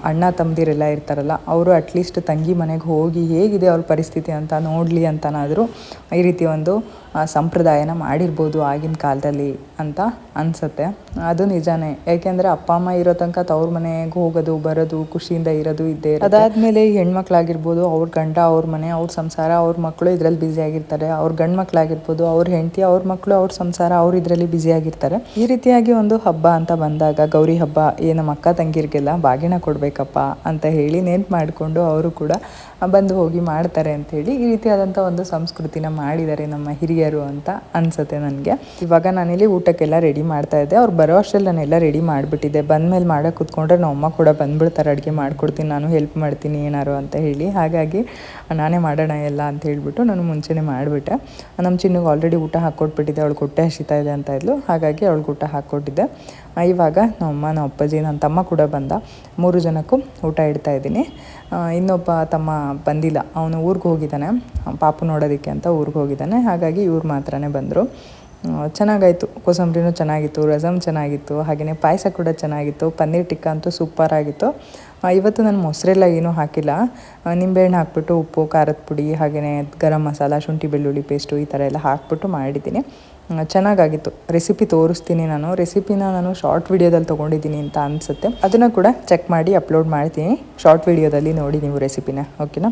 ಅಣ್ಣ ತಮ್ಮದಿರೆಲ್ಲ ಇರ್ತಾರಲ್ಲ, ಅವರು ಅಟ್ಲೀಸ್ಟ್ ತಂಗಿ ಮನೆಗೆ ಹೋಗಿ ಹೇಗಿದೆ ಅವ್ರ ಪರಿಸ್ಥಿತಿ ಅಂತ ನೋಡಲಿ ಅಂತನಾದರೂ ಈ ರೀತಿ ಒಂದು ಸಂಪ್ರದಾಯನ ಮಾಡಿರ್ಬೋದು ಆಗಿನ ಕಾಲದಲ್ಲಿ ಅಂತ ಅನಿಸುತ್ತೆ. ಅದು ನಿಜಾನೇ. ಯಾಕೆಂದರೆ ಅಪ್ಪ ಅಮ್ಮ ಇರೋ ತನಕ ತವ್ರ ಮನೆಗೆ ಹೋಗೋದು ಬರೋದು ಖುಷಿಯಿಂದ ಇರೋದು ಇದ್ದೇ. ಅದಾದಮೇಲೆ ಹೆಣ್ಮಕ್ಳಾಗಿರ್ಬೋದು, ಅವ್ರ ಗಂಡ ಅವ್ರ ಮನೆ, ಅವ್ರ ಸಂಸಾರ, ಅವ್ರ ಮಕ್ಕಳು ಇದರಲ್ಲಿ ಬ್ಯುಸಿಯಾಗಿರ್ತಾರೆ. ಅವ್ರ ಗಂಡು ಮಕ್ಕಳಾಗಿರ್ಬೋದು, ಅವ್ರ ಹೆಂಡತಿ, ಅವ್ರ ಮಕ್ಕಳು, ಅವ್ರ ಸಂಸಾರ, ಅವ್ರು ಇದರಲ್ಲಿ ಬ್ಯುಸಿಯಾಗಿರ್ತಾರೆ. ಈ ರೀತಿಯಾಗಿ ಒಂದು ಹಬ್ಬ ಅಂತ ಬಂದಾಗ, ಗೌರಿ ಹಬ್ಬ ನಮ್ಮ ಅಕ್ಕ ತಂಗಿರಿಗೆಲ್ಲ ಬಾಗಿನ ಕೊಡಬೇಕಪ್ಪ ಅಂತ ಹೇಳಿ ನೆನ್ಪು ಮಾಡಿಕೊಂಡು ಅವರು ಕೂಡ ಬಂದು ಹೋಗಿ ಮಾಡ್ತಾರೆ ಅಂಥೇಳಿ ಈ ರೀತಿಯಾದಂಥ ಒಂದು ಸಂಸ್ಕೃತಿನ ಮಾಡಿದ್ದಾರೆ ನಮ್ಮ ಹಿರಿಯರು ಅಂತ ಅನಿಸುತ್ತೆ ನನಗೆ. ಇವಾಗ ನಾನಿಲ್ಲಿ ಊಟಕ್ಕೆಲ್ಲ ರೆಡಿ ಮಾಡ್ತಾಯಿದ್ದೆ. ಅವ್ರು ಬರೋ ಅಷ್ಟರಲ್ಲಿ ನಾನೆಲ್ಲ ರೆಡಿ ಮಾಡಿಬಿಟ್ಟಿದ್ದೆ. ಬಂದಮೇಲೆ ಮಾಡೋಕ್ಕೆ ಕೂತ್ಕೊಂಡ್ರೆ ನಮ್ಮಮ್ಮ ಕೂಡ ಬಂದುಬಿಡ್ತಾರೆ, ಅಡುಗೆ ಮಾಡ್ಕೊಡ್ತೀನಿ, ನಾನು ಹೆಲ್ಪ್ ಮಾಡ್ತೀನಿ ಏನಾರು ಅಂತ ಹೇಳಿ. ಹಾಗಾಗಿ ನಾನೇ ಮಾಡೋಣ ಎಲ್ಲ ಅಂತ ಹೇಳಿಬಿಟ್ಟು ನಾನು ಮುಂಚೆನೇ ಮಾಡಿಬಿಟ್ಟೆ. ನಮ್ಮ ಚಿನ್ನಿಗೆ ಆಲ್ರೆಡಿ ಊಟ ಹಾಕ್ಕೊಟ್ಬಿಟ್ಟಿದ್ದೆ. ಅವಳು ಹೊಟ್ಟೆ ಹಸಿತಾ ಇದೆ ಅಂತ ಇದ್ಲು, ಹಾಗಾಗಿ ಅವಳಿಗೆ ಊಟ ಹಾಕ್ಕೊಟ್ಟಿದ್ದೆ. ಇವಾಗ ನಮ್ಮಮ್ಮ, ನಮ್ಮ ಅಪ್ಪಾಜಿ, ನನ್ನ ತಮ್ಮ ಕೂಡ ಬಂದ. 3 ಜನಕ್ಕೂ ಊಟ ಇಡ್ತಾಯಿದ್ದೀನಿ. ಇನ್ನೊಬ್ಬ ತಮ್ಮ ಬಂದಿಲ್ಲ, ಅವನು ಊರಿಗೆ ಹೋಗಿದ್ದಾನೆ, ಪಾಪು ನೋಡೋದಕ್ಕೆ ಅಂತ ಊರಿಗೆ ಹೋಗಿದ್ದಾನೆ. ಹಾಗಾಗಿ ಇವ್ರು ಮಾತ್ರನೇ ಬಂದರು. ಚೆನ್ನಾಗಾಯಿತು. ಕೋಸಂಬರಿನೂ ಚೆನ್ನಾಗಿತ್ತು, ರಸಮ್ ಚೆನ್ನಾಗಿತ್ತು, ಹಾಗೆಯೇ ಪಾಯಸ ಕೂಡ ಚೆನ್ನಾಗಿತ್ತು. ಪನ್ನೀರ್ ಟಿಕ್ಕಾ ಅಂತೂ ಸೂಪರಾಗಿತ್ತು. ಇವತ್ತು ನಾನು ಮೊಸರೆಲ್ಲ ಏನೂ ಹಾಕಿಲ್ಲ, ನಿಂಬೆಹಣ್ಣು ಹಾಕ್ಬಿಟ್ಟು ಉಪ್ಪು, ಖಾರದ ಪುಡಿ, ಹಾಗೆಯೇ ಗರಂ ಮಸಾಲ, ಶುಂಠಿ ಬೆಳ್ಳುಳ್ಳಿ ಪೇಸ್ಟು ಈ ಥರ ಎಲ್ಲ ಹಾಕ್ಬಿಟ್ಟು ಮಾಡಿದ್ದೀನಿ. ಚೆನ್ನಾಗಾಗಿತ್ತು. ರೆಸಿಪಿ ತೋರಿಸ್ತೀನಿ ನಾನು. ರೆಸಿಪಿನ ನಾನು ಶಾರ್ಟ್ ವಿಡಿಯೋದಲ್ಲಿ ತೊಗೊಂಡಿದ್ದೀನಿ ಅಂತ ಅನಿಸುತ್ತೆ. ಅದನ್ನು ಕೂಡ ಚೆಕ್ ಮಾಡಿ ಅಪ್ಲೋಡ್ ಮಾಡ್ತೀನಿ. ಶಾರ್ಟ್ ವಿಡಿಯೋದಲ್ಲಿ ನೋಡಿ ನೀವು ರೆಸಿಪಿನ, ಓಕೆನಾ?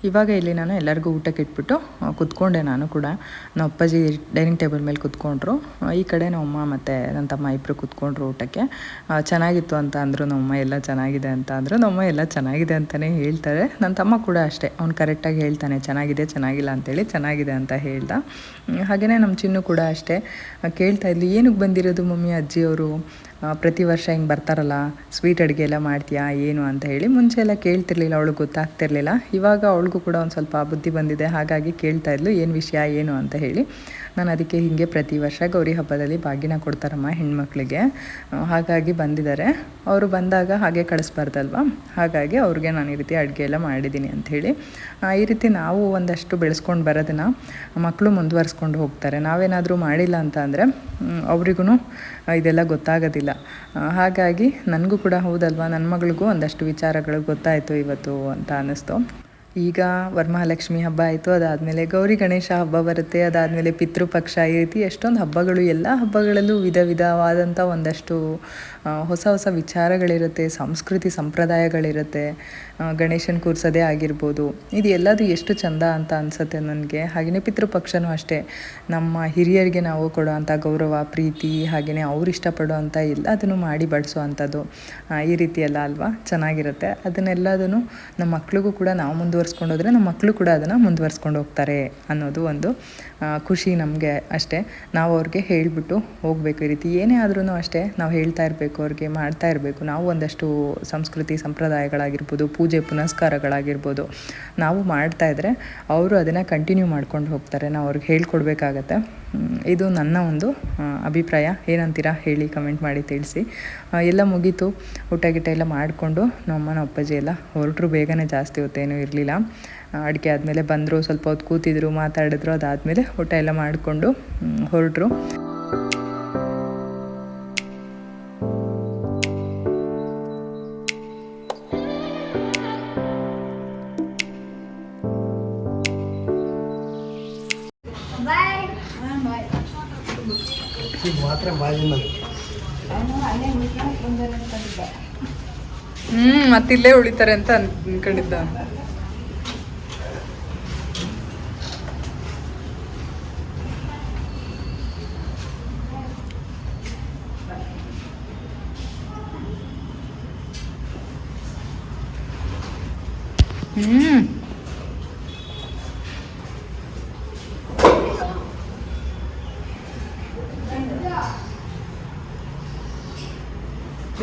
ಇವಾಗ ಇಲ್ಲಿ ನಾನು ಎಲ್ಲರಿಗೂ ಊಟಕ್ಕೆ ಇಟ್ಬಿಟ್ಟು ಕುತ್ಕೊಂಡೆ. ನಾನು ಕೂಡ ನಮ್ಮ ಅಪ್ಪಾಜಿ ಡೈನಿಂಗ್ ಟೇಬಲ್ ಮೇಲೆ ಕುತ್ಕೊಂಡ್ರು, ಈ ಕಡೆ ನಮ್ಮಮ್ಮ ಮತ್ತು ನನ್ನ ತಮ್ಮ ಇಬ್ಬರು ಕುತ್ಕೊಂಡ್ರು ಊಟಕ್ಕೆ. ಚೆನ್ನಾಗಿತ್ತು ಅಂತ ಅಂದರು ನಮ್ಮಮ್ಮ, ಎಲ್ಲ ಚೆನ್ನಾಗಿದೆ ಅಂತ ಅಂದರು. ನಮ್ಮಮ್ಮ ಎಲ್ಲ ಚೆನ್ನಾಗಿದೆ ಅಂತಲೇ ಹೇಳ್ತಾರೆ. ನನ್ನ ತಮ್ಮ ಕೂಡ ಅಷ್ಟೇ, ಅವ್ನು ಕರೆಕ್ಟಾಗಿ ಹೇಳ್ತಾನೆ ಚೆನ್ನಾಗಿದೆ ಚೆನ್ನಾಗಿಲ್ಲ ಅಂತೇಳಿ. ಚೆನ್ನಾಗಿದೆ ಅಂತ ಹೇಳ್ದ. ಹಾಗೆಯೇ ನಮ್ಮ ಚಿನ್ನು ಕೂಡ ಅಷ್ಟೇ ಕೇಳ್ತಾ ಇದ್ಲು, ಏನಕ್ಕೆ ಬಂದಿರೋದು ಮಮ್ಮಿ ಅಜ್ಜಿಯವರು, ಪ್ರತಿ ವರ್ಷ ಹಿಂಗೆ ಬರ್ತಾರಲ್ಲ, ಸ್ವೀಟ್ ಅಡುಗೆ ಎಲ್ಲ ಮಾಡ್ತೀಯಾ ಏನು ಅಂತ ಹೇಳಿ. ಮುಂಚೆ ಎಲ್ಲ ಕೇಳ್ತಿರ್ಲಿಲ್ಲ, ಅವಳಿಗೆ ಗೊತ್ತಾಗ್ತಿರ್ಲಿಲ್ಲ. ಇವಾಗ ಅವಳಿಗೂ ಕೂಡ ಒಂದು ಸ್ವಲ್ಪ ಬುದ್ಧಿ ಬಂದಿದೆ, ಹಾಗಾಗಿ ಕೇಳ್ತಾ ಇದ್ಲು ಏನು ವಿಷಯ ಏನು ಅಂತ ಹೇಳಿ. ನಾನು ಅದಕ್ಕೆ ಹೀಗೆ ಪ್ರತಿ ವರ್ಷ ಗೌರಿ ಹಬ್ಬದಲ್ಲಿ ಬಾಗಿನ ಕೊಡ್ತಾರಮ್ಮ ಹೆಣ್ಮಕ್ಳಿಗೆ, ಹಾಗಾಗಿ ಬಂದಿದ್ದಾರೆ. ಅವರು ಬಂದಾಗ ಹಾಗೆ ಕಳಿಸ್ಬಾರ್ದಲ್ವ, ಹಾಗಾಗಿ ಅವ್ರಿಗೆ ನಾನು ಈ ರೀತಿ ಅಡುಗೆ ಎಲ್ಲ ಮಾಡಿದ್ದೀನಿ ಅಂಥೇಳಿ. ಈ ರೀತಿ ನಾವು ಒಂದಷ್ಟು ಬೆಳೆಸ್ಕೊಂಡು ಬರೋದನ್ನು ಮಕ್ಕಳು ಮುಂದುವರಿಸ್ಕೊಂಡು ಹೋಗ್ತಾರೆ. ನಾವೇನಾದರೂ ಮಾಡಿಲ್ಲ ಅಂತ ಅಂದರೆ ಅವ್ರಿಗೂ ಇದೆಲ್ಲ ಗೊತ್ತಾಗೋದಿಲ್ಲ. ಹಾಗಾಗಿ ನನಗೂ ಕೂಡ ಹೌದಲ್ವ, ನನ್ನ ಮಗಳಿಗೂ ಒಂದಷ್ಟು ವಿಚಾರಗಳು ಗೊತ್ತಾಯಿತು ಇವತ್ತು ಅಂತ ಅನ್ನಿಸ್ತು. ಈಗ ವರಮಹಾಲಕ್ಷ್ಮಿ ಹಬ್ಬ ಆಯಿತು, ಅದಾದಮೇಲೆ ಗೌರಿ ಗಣೇಶ ಹಬ್ಬ ಬರುತ್ತೆ, ಅದಾದಮೇಲೆ ಪಿತೃಪಕ್ಷ, ಈ ರೀತಿ ಎಷ್ಟೊಂದು ಹಬ್ಬಗಳು. ಎಲ್ಲ ಹಬ್ಬಗಳಲ್ಲೂ ವಿಧ ವಿಧವಾದಂಥ ಒಂದಷ್ಟು ಹೊಸ ಹೊಸ ವಿಚಾರಗಳಿರುತ್ತೆ, ಸಂಸ್ಕೃತಿ ಸಂಪ್ರದಾಯಗಳಿರುತ್ತೆ. ಗಣೇಶನ ಕೂರಿಸೋದೇ ಆಗಿರ್ಬೋದು, ಇದು ಎಲ್ಲದು ಎಷ್ಟು ಚೆಂದ ಅಂತ ಅನಿಸುತ್ತೆ ನನಗೆ. ಹಾಗೆಯೇ ಪಿತೃಪಕ್ಷನೂ ಅಷ್ಟೇ, ನಮ್ಮ ಹಿರಿಯರಿಗೆ ನಾವು ಕೊಡೋವಂಥ ಗೌರವ, ಪ್ರೀತಿ, ಹಾಗೆಯೇ ಅವ್ರು ಇಷ್ಟಪಡೋ ಅಂಥ ಎಲ್ಲದನ್ನು ಮಾಡಿ ಬಡಿಸೋ ಅಂಥದ್ದು, ಈ ರೀತಿ ಎಲ್ಲ ಅಲ್ವಾ, ಚೆನ್ನಾಗಿರುತ್ತೆ. ಅದನ್ನೆಲ್ಲದನ್ನು ನಮ್ಮ ಮಕ್ಳಿಗೂ ಕೂಡ ನಾವು ಮುಂದುವರ್ಸ್ಕೊಂಡು ಹೋದರೆ ನಮ್ಮ ಮಕ್ಕಳು ಕೂಡ ಅದನ್ನು ಮುಂದುವರ್ಸ್ಕೊಂಡು ಹೋಗ್ತಾರೆ ಅನ್ನೋದು ಒಂದು ಖುಷಿ ನಮಗೆ ಅಷ್ಟೇ. ನಾವು ಅವ್ರಿಗೆ ಹೇಳಿಬಿಟ್ಟು ಹೋಗಬೇಕು. ಈ ರೀತಿ ಏನೇ ಆದ್ರೂ ಅಷ್ಟೇ ನಾವು ಹೇಳ್ತಾ ಇರಬೇಕು, ಅವ್ರಿಗೆ ಮಾಡ್ತಾ ಇರಬೇಕು. ನಾವು ಒಂದಷ್ಟು ಸಂಸ್ಕೃತಿ ಸಂಪ್ರದಾಯಗಳಾಗಿರ್ಬೋದು, ಪೂಜೆ ಪುನಸ್ಕಾರಗಳಾಗಿರ್ಬೋದು ನಾವು ಮಾಡ್ತಾಯಿದ್ರೆ ಅವರು ಅದನ್ನು ಕಂಟಿನ್ಯೂ ಮಾಡ್ಕೊಂಡು ಹೋಗ್ತಾರೆ. ನಾವು ಅವ್ರಿಗೆ ಹೇಳ್ಕೊಡ್ಬೇಕಾಗತ್ತೆ. ಇದು ನನ್ನ ಒಂದು ಅಭಿಪ್ರಾಯ. ಏನಂತೀರಾ ಹೇಳಿ, ಕಮೆಂಟ್ ಮಾಡಿ ತಿಳಿಸಿ. ಎಲ್ಲ ಮುಗೀತು, ಊಟ ಗಿಟ ಎಲ್ಲ ಮಾಡಿಕೊಂಡು ನಮ್ಮನ ಅಪ್ಪಾಜಿ ಎಲ್ಲ ಹೊರಟರು. ಬೇಗನೆ, ಜಾಸ್ತಿ ಹೊತ್ತೇನೂ ಇರಲಿಲ್ಲ. ಅಡುಗೆ ಆದಮೇಲೆ ಬಂದರು, ಸ್ವಲ್ಪ ಹೊತ್ತು ಕೂತಿದ್ರು, ಮಾತಾಡಿದ್ರು. ಅದಾದಮೇಲೆ ಊಟ ಎಲ್ಲ ಮಾಡಿಕೊಂಡು ಹೊರಟರು. ಮತ್ತಿಲ್ಲೇ ಉಳಿತಾರೆ ಅಂತ ಅನ್ಕೊಂಡಿದ್ದ.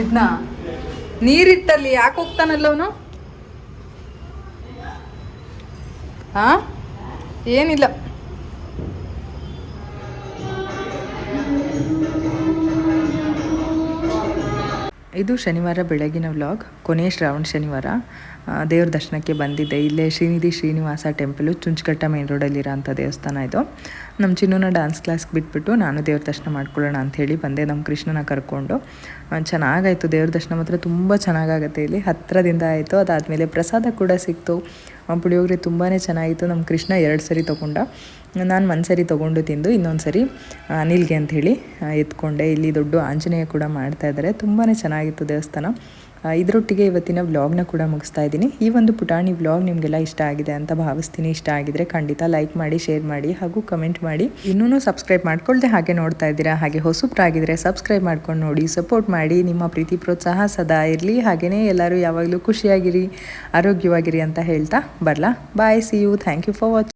ಇದನ್ನ ನೀರಿಟ್ಟಲ್ಲಿ ಯಾಕೆ ಹೋಗ್ತಾನಲ್ಲ ಅವನು? ಹಾ, ಏನಿಲ್ಲ. ಇದು ಶನಿವಾರ ಬೆಳಗಿನ ವ್ಲಾಗ್, ಕೊನೆಯ ಶ್ರಾವಣ ಶನಿವಾರ. ದೇವ್ರ ದರ್ಶನಕ್ಕೆ ಬಂದಿದ್ದೆ. ಇಲ್ಲೇ ಶ್ರೀನಿಧಿ ಶ್ರೀನಿವಾಸ ಟೆಂಪಲು, ಚುಂಚಕಟ್ಟ ಮೇನ್ ರೋಡಲ್ಲಿರೋ ಅಂಥ ದೇವಸ್ಥಾನ ಇದು. ನಮ್ಮ ಚಿನ್ನೂನ ಡ್ಯಾನ್ಸ್ ಕ್ಲಾಸ್ಗೆ ಬಿಟ್ಬಿಟ್ಟು ನಾನು ದೇವ್ರ ದರ್ಶನ ಮಾಡ್ಕೊಳ್ಳೋಣ ಅಂಥೇಳಿ ಬಂದೆ, ನಮ್ಮ ಕೃಷ್ಣನ ಕರ್ಕೊಂಡು. ಚೆನ್ನಾಗಾಯಿತು, ದೇವ್ರ ದರ್ಶನ ಮಾತ್ರ ತುಂಬ ಚೆನ್ನಾಗಾಗುತ್ತೆ ಇಲ್ಲಿ, ಹತ್ತಿರದಿಂದ ಆಯಿತು. ಅದಾದಮೇಲೆ ಪ್ರಸಾದ ಕೂಡ ಸಿಕ್ತು, ಪುಳಿಯೋಗರೆ ತುಂಬಾ ಚೆನ್ನಾಗಿತ್ತು. ನಮ್ಮ ಕೃಷ್ಣ 2 ಸರಿ ತೊಗೊಂಡ, ನಾನು 1 ಸರಿ ತೊಗೊಂಡು ತಿಂದು, ಇನ್ನೊಂದು ಸರಿ ಅನಿಲ್ಗೆ ಅಂಥೇಳಿ ಎತ್ಕೊಂಡೆ. ಇಲ್ಲಿ ದೊಡ್ಡ ಆಂಜನೇಯ ಕೂಡ ಮಾಡ್ತಾಯಿದ್ದಾರೆ, ತುಂಬಾ ಚೆನ್ನಾಗಿತ್ತು ದೇವಸ್ಥಾನ. ಇದರೊಟ್ಟಿಗೆ ಇವತ್ತಿನ ವ್ಲಾಗ್ನ ಕೂಡ ಮುಗಿಸ್ತಾ ಇದ್ದೀನಿ. ಈ ಒಂದು ಪುಟಾಣಿ ವ್ಲಾಗ್ ನಿಮಗೆಲ್ಲ ಇಷ್ಟ ಆಗಿದೆ ಅಂತ ಭಾವಿಸ್ತೀನಿ. ಇಷ್ಟ ಆಗಿದ್ರೆ ಖಂಡಿತ ಲೈಕ್ ಮಾಡಿ, ಶೇರ್ ಮಾಡಿ ಹಾಗೂ ಕಮೆಂಟ್ ಮಾಡಿ. ಇನ್ನೂ ಸಬ್ಸ್ಕ್ರೈಬ್ ಮಾಡ್ಕೊಳ್ದೆ ಹಾಗೆ ನೋಡ್ತಾ ಇದ್ದೀರಾ, ಹಾಗೆ ಹೊಸಬ್ರಾಗಿದ್ದರೆ ಸಬ್ಸ್ಕ್ರೈಬ್ ಮಾಡ್ಕೊಂಡು ನೋಡಿ, ಸಪೋರ್ಟ್ ಮಾಡಿ. ನಿಮ್ಮ ಪ್ರೀತಿ ಪ್ರೋತ್ಸಾಹ ಸದಾ ಇರಲಿ. ಹಾಗೆಯೇ ಎಲ್ಲರೂ ಯಾವಾಗಲೂ ಖುಷಿಯಾಗಿರಿ, ಆರೋಗ್ಯವಾಗಿರಿ ಅಂತ ಹೇಳ್ತಾ ಬರಲಾ. Bye, see you, thank you for watching.